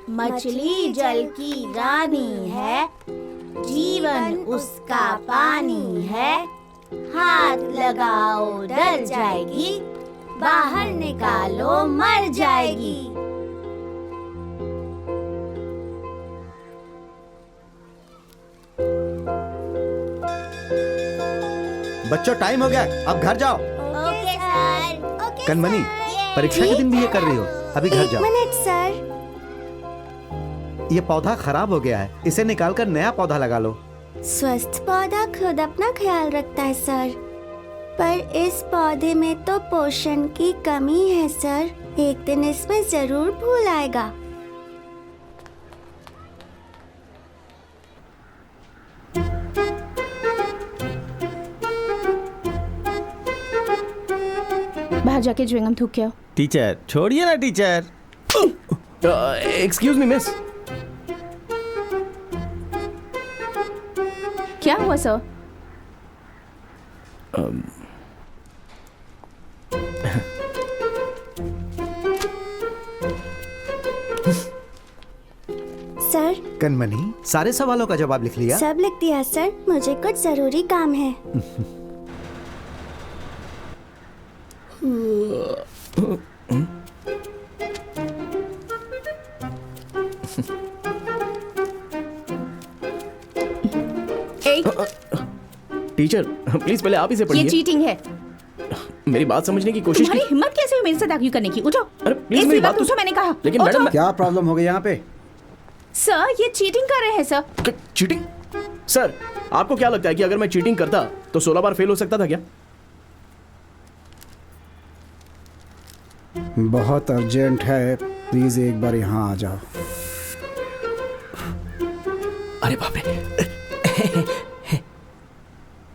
मछली जल की रानी है, जीवन उसका पानी है। हाथ लगाओ डर जाएगी, बाहर निकालो मर जाएगी। बच्चों टाइम हो गया, अब घर जाओ। Okay sir. कनमनी, परीक्षा के दिन भी ये कर रही हो? अभी घर जाओ। 1 मिनट सर। ये पौधा खराब हो गया है, इसे निकालकर नया पौधा लगा लो। स्वस्थ पौधा खुद अपना ख्याल रखता है सर, पर इस पौधे में तो पोषण की कमी है सर। एक दिन इसमें जरूर फूल आएगा। बाहर जाके च्युइंगम थूक के आओ। टीचर छोड़िए ना टीचर। Excuse me miss. क्या हुआ सर? सर कनमनी, सारे सवालों का जवाब लिख लिया? सब लिख दिया सर, मुझे कुछ जरूरी काम है। टीचर प्लीज पहले आप इसे ये पढ़िए। चीटिंग है। मेरी बात समझने की कोशिश तुम्हारी हिम्मत कैसे हुई मेरे साथ आर्ग्यू करने की? उठो। अरे प्लीज इस मेरी बात बात तो उठो, मैंने कहा। लेकिन उठो। मैडम क्या प्रॉब्लम हो गई यहाँ पे? सर ये चीटिंग कर रहे हैं सर। चीटिंग? सर आपको क्या लगता है कि अगर मैं चीटिंग करता तो 16 बार फेल हो सकता था क्या? बहुत अर्जेंट है, प्लीज एक बार यहाँ आ जाओ। अरे बाप रे।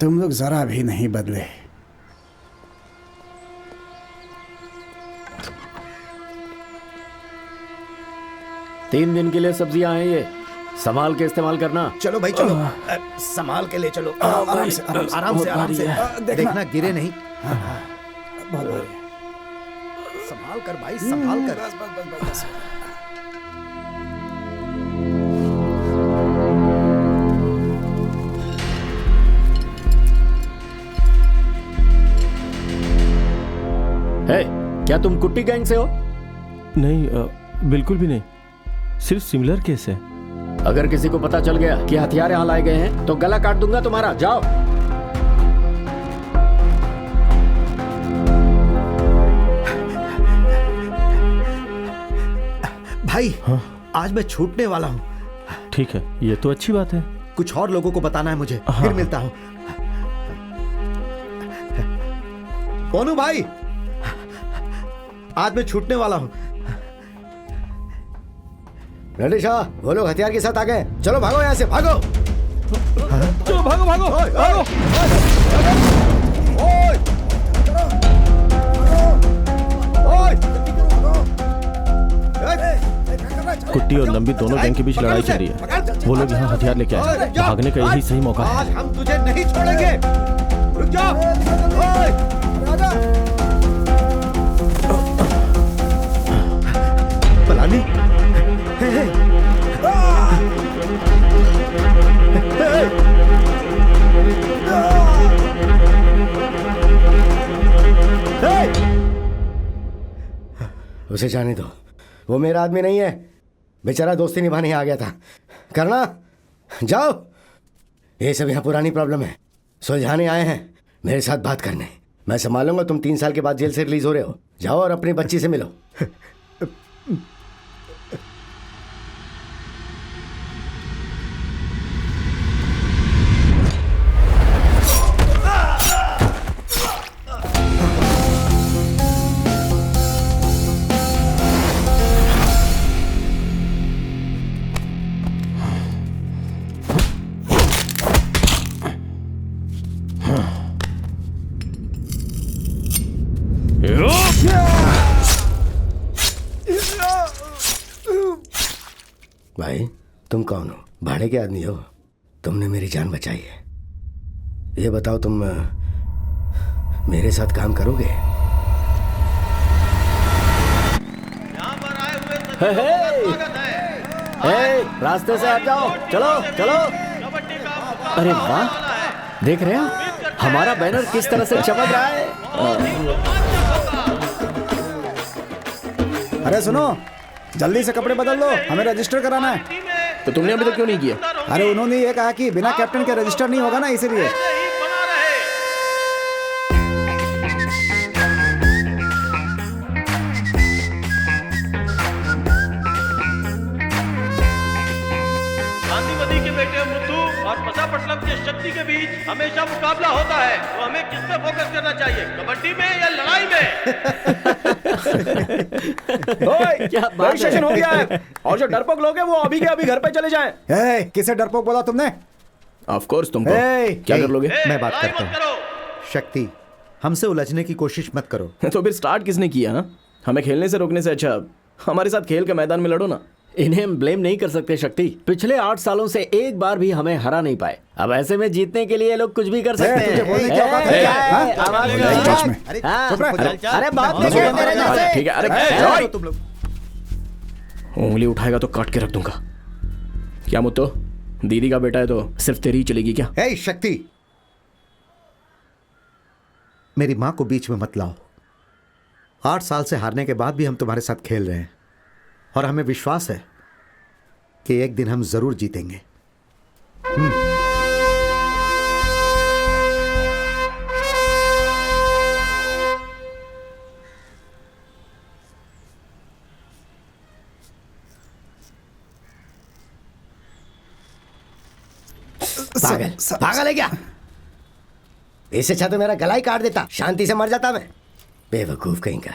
तुम लोग जरा भी नहीं बदले। तीन दिन के लिए सब्जियां हैं ये, संभाल के इस्तेमाल करना। चलो भाई चलो, संभाल के ले चलो। आराम से आराम से आराम से। देखना गिरे नहीं। बहुत भारी है। संभाल कर भाई, संभाल कर। बस। है क्या तुम कुट्टी गैंग से हो? नहीं बिल्कुल भी नहीं, सिर्फ सिमिलर केस है। अगर किसी को पता चल गया कि हथियार यहाँ लाए गए हैं तो गला काट दूंगा तुम्हारा। जाओ। भाई हाँ? आज मैं छूटने वाला हूँ। ठीक है, ये तो अच्छी बात है। कुछ और लोगों को बताना है मुझे। हाँ। फिर मिलता हूँ। कोनू भाई, आज मैं छूटने वाला हूँ। रेडी शाह, वो लोग हथियार के साथ आ गए। चलो भागो यहाँ से, भागो। चलो भागो भागो भागो। कुट्टी और लंबी दोनों गैंग के बीच लड़ाई चल रही है। वो लोग यहाँ हथियार लेके आए हैं। भागने का यही सही मौका आज है। हम तुझे नहीं छोड़ेंगे। रुक जाओ। पलानी, हे, हे। उसे जाने दो, वो मेरा आदमी नहीं है। बेचारा दोस्ती निभाने आ गया था। करना, जाओ। ये सब यहाँ पुरानी प्रॉब्लम है, सुलझाने आए हैं, मेरे साथ बात करने। मैं संभालूंगा। तुम 3 साल के बाद जेल से रिलीज हो रहे हो। जाओ और अपनी बच्ची से मिलो। भाई तुम कौन हो? भाड़े के आदमी हो? तुमने मेरी जान बचाई है। ये बताओ, तुम मेरे साथ काम करोगे? यहाँ पर आए हुए सभी लोगों का स्वागत है। रास्ते से हट जाओ, चलो चलो। अरे वाह, देख रहे हो हमारा बैनर किस तरह से चमक रहा है। अरे सुनो, जल्दी से कपड़े बदल लो, हमें रजिस्टर कराना है। तो तुमने अभी तक क्यों नहीं किया? अरे उन्होंने ये कहा कि बिना कैप्टन के रजिस्टर नहीं होगा ना, इसीलिए। गांधीवादी के बेटे मुथु और मसापट्टनम के शक्ति के बीच हमेशा मुकाबला होता है, तो हमें किस पे फोकस करना चाहिए, कबड्डी में या लड़ाई में? क्या रजिस्ट्रेशन हो गया है और जो डरपोक लोग हैं वो अभी के अभी घर पे चले जाएं। किसे डरपोक बोला तुमने? ऑफ कोर्स तुमको। क्या कर लोगे? मैं बात करता हूँ। शक्ति, हमसे उलझने की कोशिश मत करो। तो फिर स्टार्ट किसने किया? हा? हमें खेलने से रोकने से अच्छा हमारे साथ खेल के मैदान में लड़ो ना। इन्हें हम ब्लेम नहीं कर सकते शक्ति, पिछले 8 सालों से एक बार भी हमें हरा नहीं पाए। अब ऐसे में जीतने के लिए लोग कुछ भी कर सकते हैं। अरे बात ठीक है, अरे तुम लोग उंगली उठाएगा तो काट के रख दूंगा। क्या मुत्तो, दीदी का बेटा है तो सिर्फ तेरी ही चलेगी क्या? हे शक्ति, मेरी मां को बीच में मत लाओ। 8 साल से हारने के बाद भी हम तुम्हारे साथ खेल रहे हैं और हमें विश्वास है कि एक दिन हम जरूर जीतेंगे। पागल पागल है क्या? इससे अच्छा तो मेरा गला ही काट देता, शांति से मर जाता मैं। बेवकूफ कहीं का।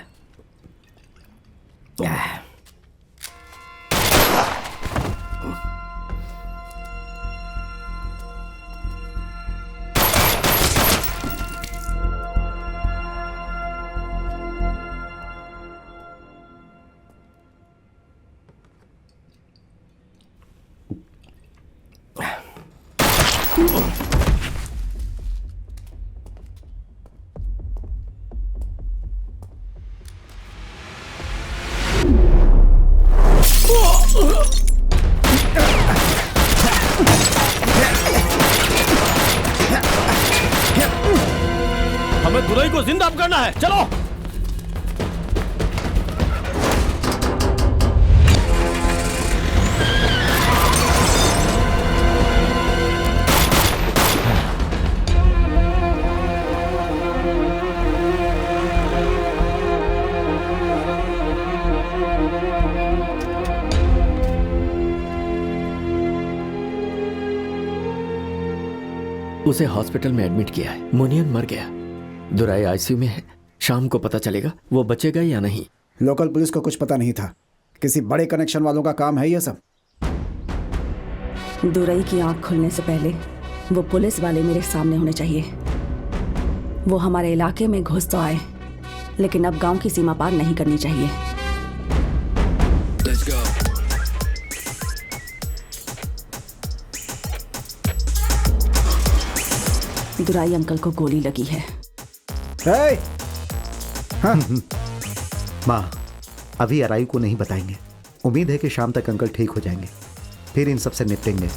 हमें दुरई को जिंदा करना है, चलो। उसे हॉस्पिटल में एडमिट किया है। मुनियन मर गया, दुराई आईसीयू में है। शाम को पता चलेगा वो बचेगा या नहीं। लोकल पुलिस को कुछ पता नहीं था, किसी बड़े कनेक्शन वालों का काम है ये सब। दुराई की आंख खुलने से पहले वो पुलिस वाले मेरे सामने होने चाहिए। वो हमारे इलाके में घुस तो आए, लेकिन अब गांव की सीमा पार नहीं करनी चाहिए। दुराई अंकल को गोली लगी है। हाँ। माँ, अभी अरायू को नहीं बताएंगे। उम्मीद है कि शाम तक अंकल ठीक हो जाएंगे, फिर इन सब से निपटेंगे।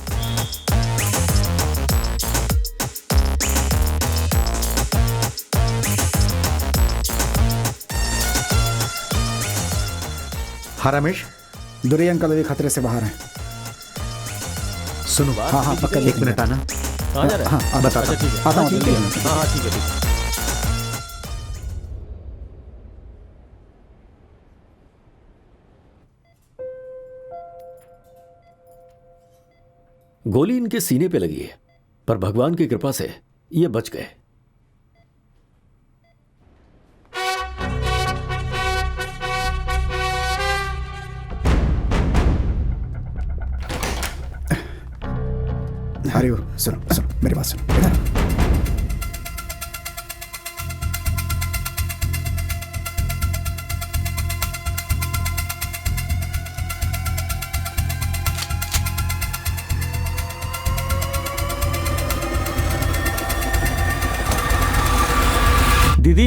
हाँ रमेश, दुराई अंकल अभी खतरे से बाहर हैं। सुनो, हाँ पक्का, 1 मिनट आना। हाँ बता, ठीक है। आता हूँ। ठीक है, हाँ ठीक है। गोली इनके सीने पे लगी है, पर भगवान की कृपा से ये बच गए। अरे सुनो सुनो, मेरी बात सुनो। इधर दीदी,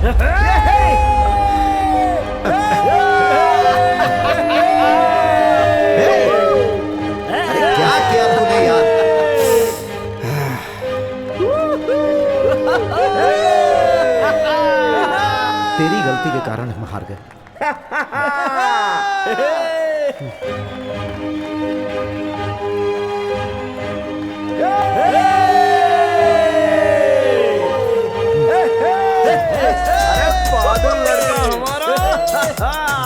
अरे क्या किया तूने यार? तेरी गलती के कारण हम हार गए। बादल लड़का हमारा